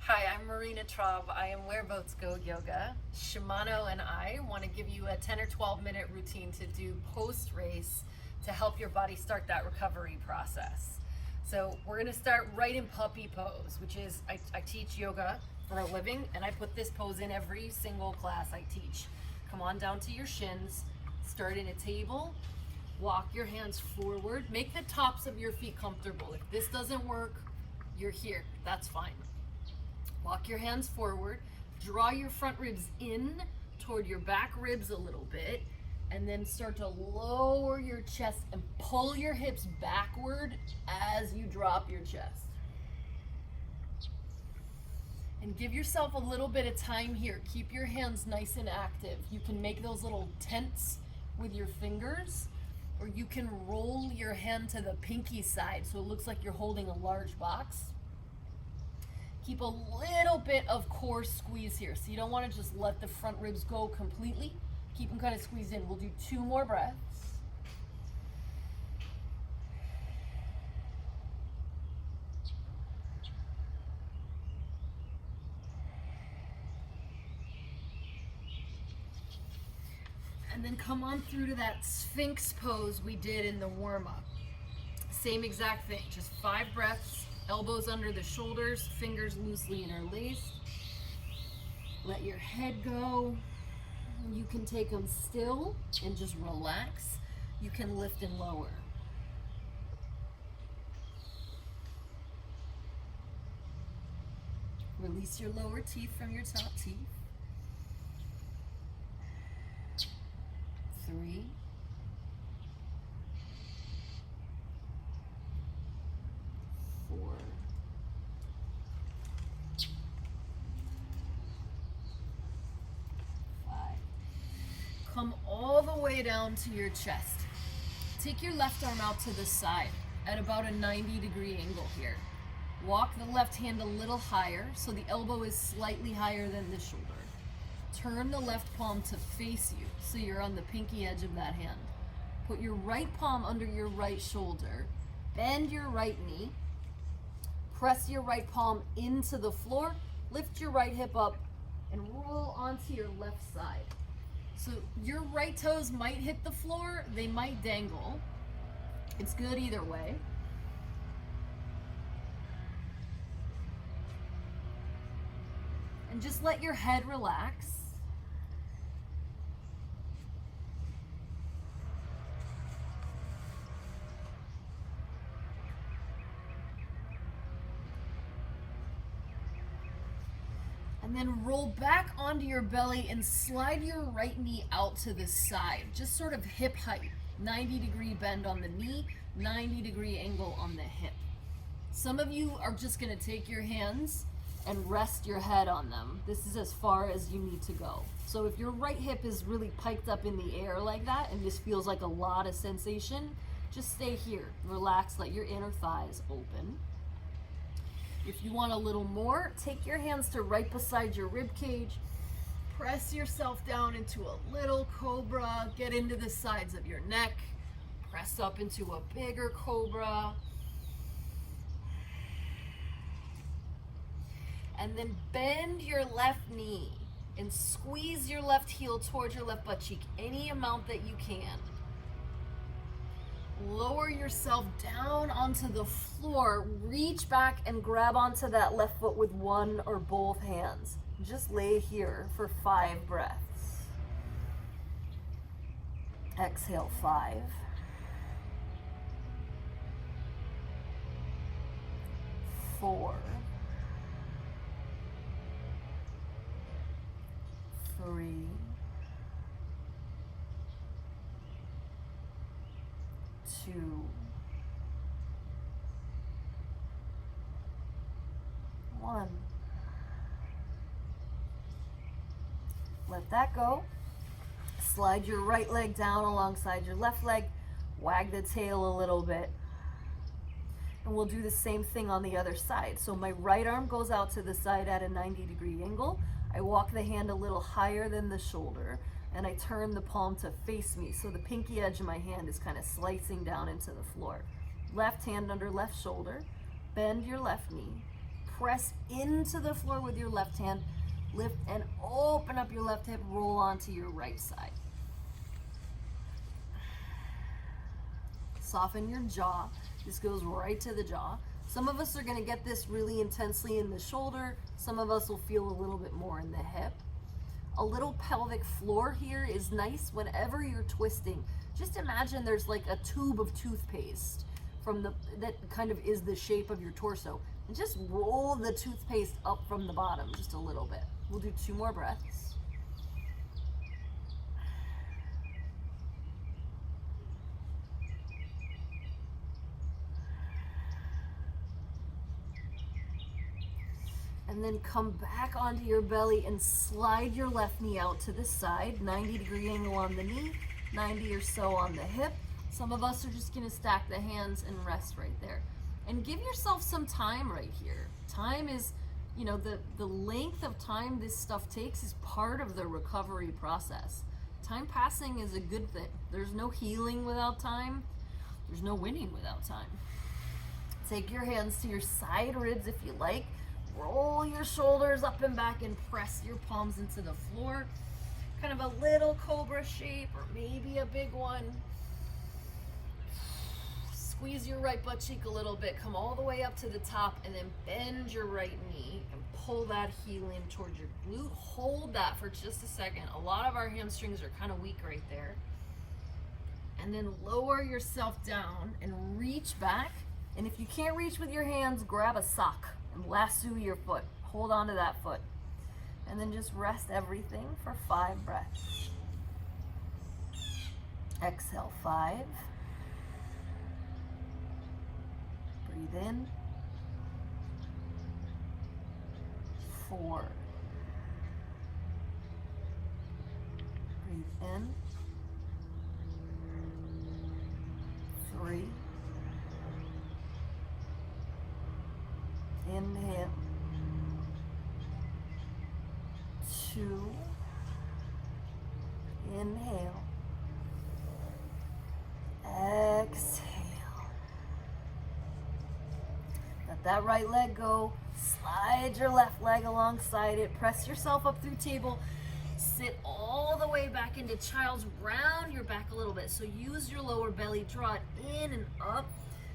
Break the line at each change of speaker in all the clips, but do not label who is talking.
Hi, I'm Marina Traub. I am Where Boats Go Yoga. Shimano and I want to give you a 10 or 12 minute routine to do post race to help your body start that recovery process. So we're going to start right in puppy pose, which is I teach yoga for a living, and I put this pose in every single class I teach. Come on down to your shins, start in a table, walk your hands forward, make the tops of your feet comfortable. If this doesn't work, you're here, that's fine. Walk your hands forward, draw your front ribs in toward your back ribs a little bit, and then start to lower your chest and pull your hips backward as you drop your chest. And give yourself a little bit of time here. Keep your hands nice and active. You can make those little tents with your fingers, or you can roll your hand to the pinky side so it looks like you're holding a large box. Keep a little bit of core squeeze here. So you don't want to just let the front ribs go completely. Keep them kind of squeezed in. We'll do 2 more breaths. And then come on through to that Sphinx pose we did in the warm-up. Same exact thing, just 5 breaths. Elbows under the shoulders, fingers loosely interlaced. Let your head go. You can take them still and just relax. You can lift and lower. Release your lower teeth from your top teeth. 3, 4, 5. Come all the way down to your chest. Take your left arm out to the side at about a 90-degree angle here. Walk the left hand a little higher so the elbow is slightly higher than the shoulder. Turn the left palm to face you so you're on the pinky edge of that hand. Put your right palm under your right shoulder. Bend your right knee. Press your right palm into the floor. Lift your right hip up and roll onto your left side. So your right toes might hit the floor, they might dangle. It's good either way. And just let your head relax. And then roll back onto your belly and slide your right knee out to the side. Just sort of hip height. 90-degree bend on the knee, 90-degree angle on the hip. Some of you are just going to take your hands and rest your head on them. This is as far as you need to go. So if your right hip is really piked up in the air like that and just feels like a lot of sensation, just stay here. Relax, let your inner thighs open. If you want a little more, take your hands to right beside your rib cage. Press yourself down into a little cobra. Get into the sides of your neck. Press up into a bigger cobra. And then bend your left knee and squeeze your left heel towards your left butt cheek any amount that you can. Lower yourself down onto the floor. Reach back and grab onto that left foot with one or both hands. Just lay here for 5 breaths. Exhale 5. 4. 3. 2. 1. Let that go. Slide your right leg down alongside your left leg. Wag the tail a little bit. And we'll do the same thing on the other side. So my right arm goes out to the side at a 90-degree angle. I walk the hand a little higher than the shoulder, and I turn the palm to face me. So the pinky edge of my hand is kind of slicing down into the floor. Left hand under left shoulder. Bend your left knee.
press into the floor with your left hand, lift and open up your left hip, roll onto your right side. Soften your jaw. This goes right to the jaw. Some of us are going to get this really intensely in the shoulder. Some of us will feel a little bit more in the hip. A little pelvic floor here is nice whenever you're twisting. Just imagine there's like a tube of toothpaste that kind of is the shape of your torso. And just roll the toothpaste up from the bottom just a little bit. We'll do 2 more breaths. And then come back onto your belly and slide your left knee out to the side, 90-degree angle on the knee, 90 or so on the hip. Some of us are just gonna stack the hands and rest right there. And give yourself some time right here. Time is, you know, the length of time this stuff takes is part of the recovery process. Time passing is a good thing. There's no healing without time. There's no winning without time. Take your hands to your side ribs if you like. Roll your shoulders up and back and press your palms into the floor. Kind of a little cobra shape or maybe a big one. Squeeze your right butt cheek a little bit. Come all the way up to the top and then bend your right knee and pull that heel in towards your glute. Hold that for just a second. A lot of our hamstrings are kind of weak right there. And then lower yourself down and reach back. And if you can't reach with your hands, grab a sock and lasso your foot. Hold on to that foot. And then just rest everything for 5 breaths. Exhale 5. Breathe in. 4. Breathe in. 3. Inhale. 2. Inhale. Exhale. Let that right leg go. Slide your left leg alongside it. Press yourself up through table. Sit all the way back into child's. Round your back a little bit. So use your lower belly. Draw it in and up.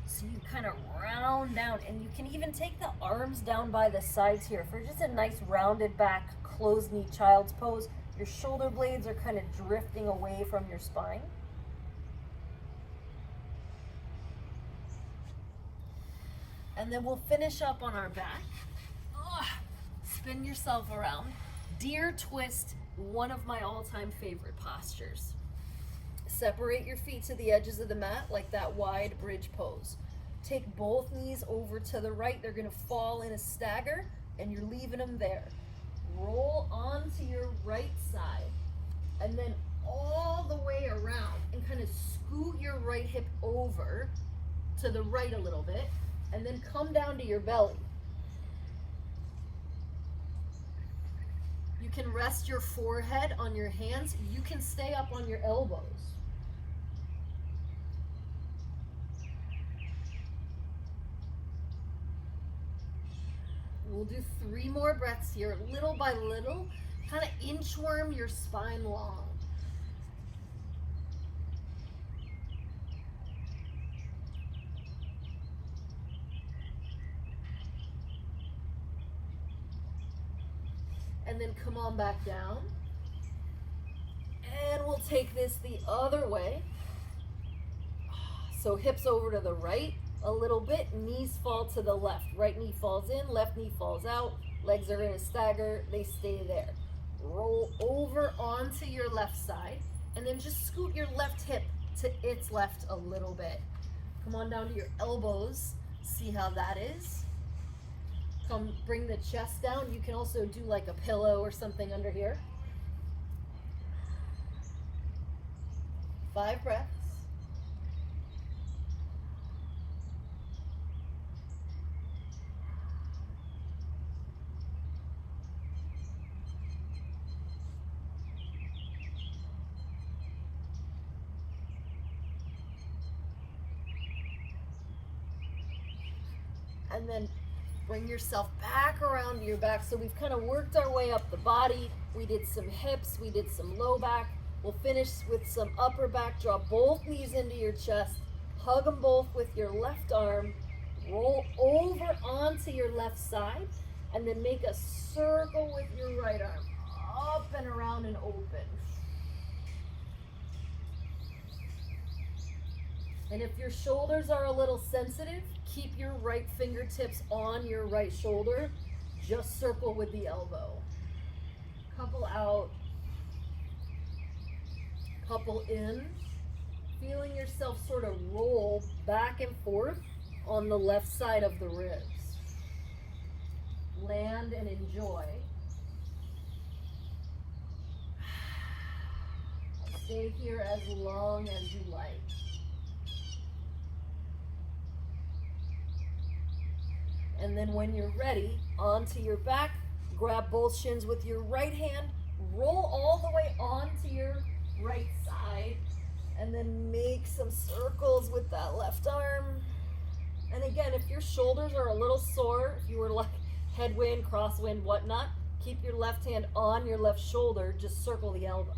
So you kind of round down. And you can even take the arms down by the sides here for just a nice rounded back, closed knee child's pose. Your shoulder blades are kind of drifting away from your spine. And then we'll finish up on our back. Spin yourself around. Deer twist, one of my all-time favorite postures. Separate your feet to the edges of the mat like that wide bridge pose. Take both knees over to the right. They're going to fall in a stagger, and you're leaving them there. Roll onto your right side, and then all the way around, and kind of scoot your right hip over to the right a little bit, and then come down to your belly. You can rest your forehead on your hands. You can stay up on your elbows. We'll do 3 more breaths here, little by little. Kind of inchworm your spine long. And then come on back down. And we'll take this the other way. So hips over to the right a little bit, knees fall to the left. Right knee falls in, left knee falls out. Legs are in a stagger, they stay there. Roll over onto your left side, and then just scoot your left hip to its left a little bit. Come on down to your elbows. See how that is? Come bring the chest down. You can also do like a pillow or something under here. 5 breaths. And then Bring yourself back around to your back. So we've kind of worked our way up the body. We did some hips, we did some low back. We'll finish with some upper back. Draw both knees into your chest. Hug them both with your left arm. Roll over onto your left side. And then make a circle with your right arm. Up and around and open. And if your shoulders are a little sensitive, keep your right fingertips on your right shoulder. Just circle with the elbow. Couple out. Couple in. Feeling yourself sort of roll back and forth on the left side of the ribs. Land and enjoy. Stay here as long as you like. And then when you're ready, onto your back, grab both shins with your right hand, roll all the way onto your right side, and then make some circles with that left arm. And again, if your shoulders are a little sore, if you were like headwind, crosswind, whatnot, keep your left hand on your left shoulder, just circle the elbow.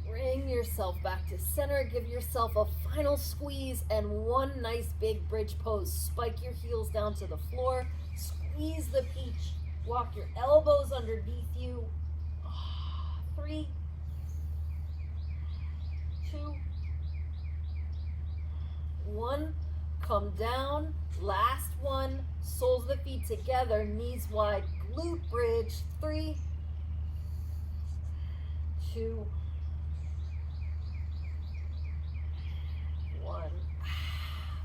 Bring yourself back to center. Give yourself a final squeeze and one nice big bridge pose. Spike your heels down to the floor. Squeeze the peach. Walk your elbows underneath you. 3, 2, 1. Come down. Last one. Soles of the feet together. Knees wide. Glute bridge. 3, 2, 1.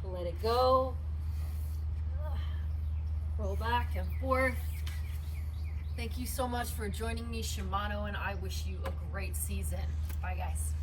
Let it go. Roll back and forth. Thank you so much for joining me, Shimano, and I wish you a great season. Bye, guys.